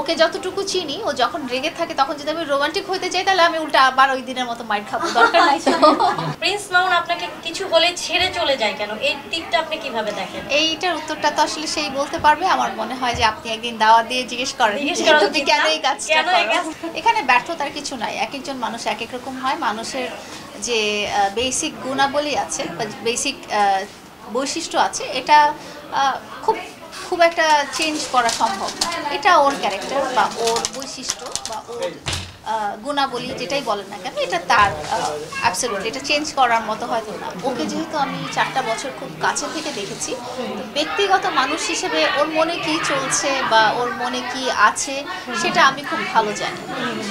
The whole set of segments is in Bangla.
ওকে যতটুকু চিনি, ও যখন রেগে থাকে তখন যদি আমি রোমান্টিক হইতে চাই তাহলে আমি উল্টা আবার ওই দিনের মতো মাইর খাবো, দরকার নাই। প্রিন্স মামুন আপনাকে কিছু বলে ছেড়ে চলে যায় কেন, এই দিকটা আপনি কিভাবে দেখেন? এইটার উত্তরটা তো আসলে সেই বলতে পারবে। আমার মনে হয় যে আপনি একদিন দাওয়াত দিয়ে জিজ্ঞেস করেন তুমি কেন এই কাজটা করো। এখানে ব্যর্থতার কিছু নাই, এক একজন মানুষ এক এক রকম হয়। মানুষের যে বেসিক গুণাবলী আছে বা বেসিক বৈশিষ্ট্য আছে, এটা খুব খুব একটা চেঞ্জ করা সম্ভব না। এটা ওর ক্যারেক্টার বা ওর বৈশিষ্ট্য বা ওর গুণাবলী যেটাই বলেন না কেন, এটা তার অ্যাবসলিউটলি, এটা চেঞ্জ করার মতো হয়তো না। ওকে যেহেতু আমি 4টা বছর খুব কাছে থেকে দেখেছি, ব্যক্তিগত মানুষ হিসেবে ওর মনে কি চলছে বা ওর মনে কি আছে সেটা আমি খুব ভালো জানি।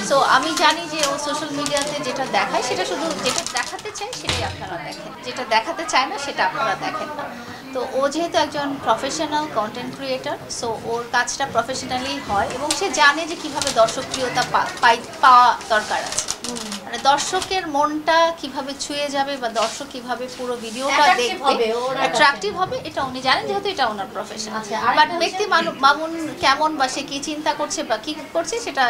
সো আমি জানি যে ও সোশ্যাল মিডিয়াতে যেটা দেখায় সেটা শুধু যেটা দেখাতে চায় সেটাই আপনারা দেখেন, যেটা দেখাতে চায় না সেটা আপনারা দেখেন না। তো ও যেহেতু একজন প্রফেশনাল কন্টেন্ট ক্রিয়েটার, সো ওর কাজটা প্রফেশনালি হয় এবং সে জানে যে কীভাবে দর্শকপ্রিয়তা পাওয়া দরকার আছে। মানে দর্শকের মনটা কিভাবে ছুঁয়ে যাবে বা দর্শক কিভাবে পুরো ভিডিওটা দেখবে, অ্যাট্রাকটিভ হবে, এটা উনি জানেন যেহেতু এটা ওনার প্রফেশন। বাট ব্যক্তি মামুন কেমন বা সে কী চিন্তা করছে বা কী করছে সেটা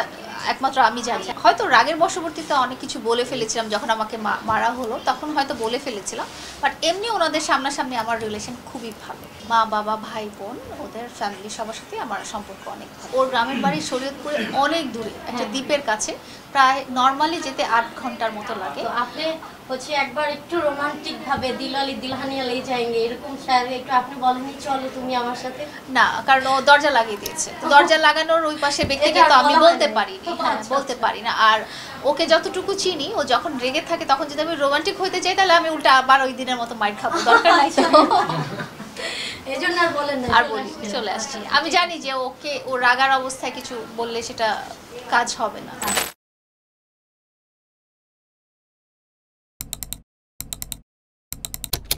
একমাত্র আমি জানি। হয়তো রাগের বশবর্তীতে অনেক কিছু বলে ফেলেছিলাম, যখন আমাকে মারা হলো তখন হয়তো বলে ফেলেছিলাম। বাট এমনি ওনাদের সামনাসামনি আমার রিলেশন খুবই ভালো। মা বাবা ভাই বোন ওদের ফ্যামিলি সবার সাথে আমার সম্পর্ক অনেক ভালো। ওর গ্রামের বাড়ি শরীয়তপুরে, অনেক দূরে একটা দ্বীপের কাছে, প্রায় নর্মালি যেতে 8 ঘন্টার মতো লাগে। আপনি হচ্ছে একবার একটু রোমান্টিক ভাবে দিলওয়ালি দুলহানিয়া লে যাएंगे এরকম শায়রি একটু আপনি বলেননি চলো তুমি আমার সাথে? না, কারণ ও দরজা লাগিয়ে দিয়েছে। তো দরজা লাগানোর ওই পাশে ব্যক্তিকে তো আমি বলতে পারিনি, হ্যাঁ বলতে পারি না। আর ওকে যতটুকু চিনি, ও যখন রেগে থাকে তখন যদি আমি রোমান্টিক হইতে চাই তাহলে আমি উল্টা আবার ওই দিনের মতো মাইর খাবো, দরকার নাই। এজন্য আর বলেন না, আর বলি চলে আসছি। আমি জানি যে ওকে ও রাগার অবস্থায় কিছু বললে সেটা কাজ হবে না।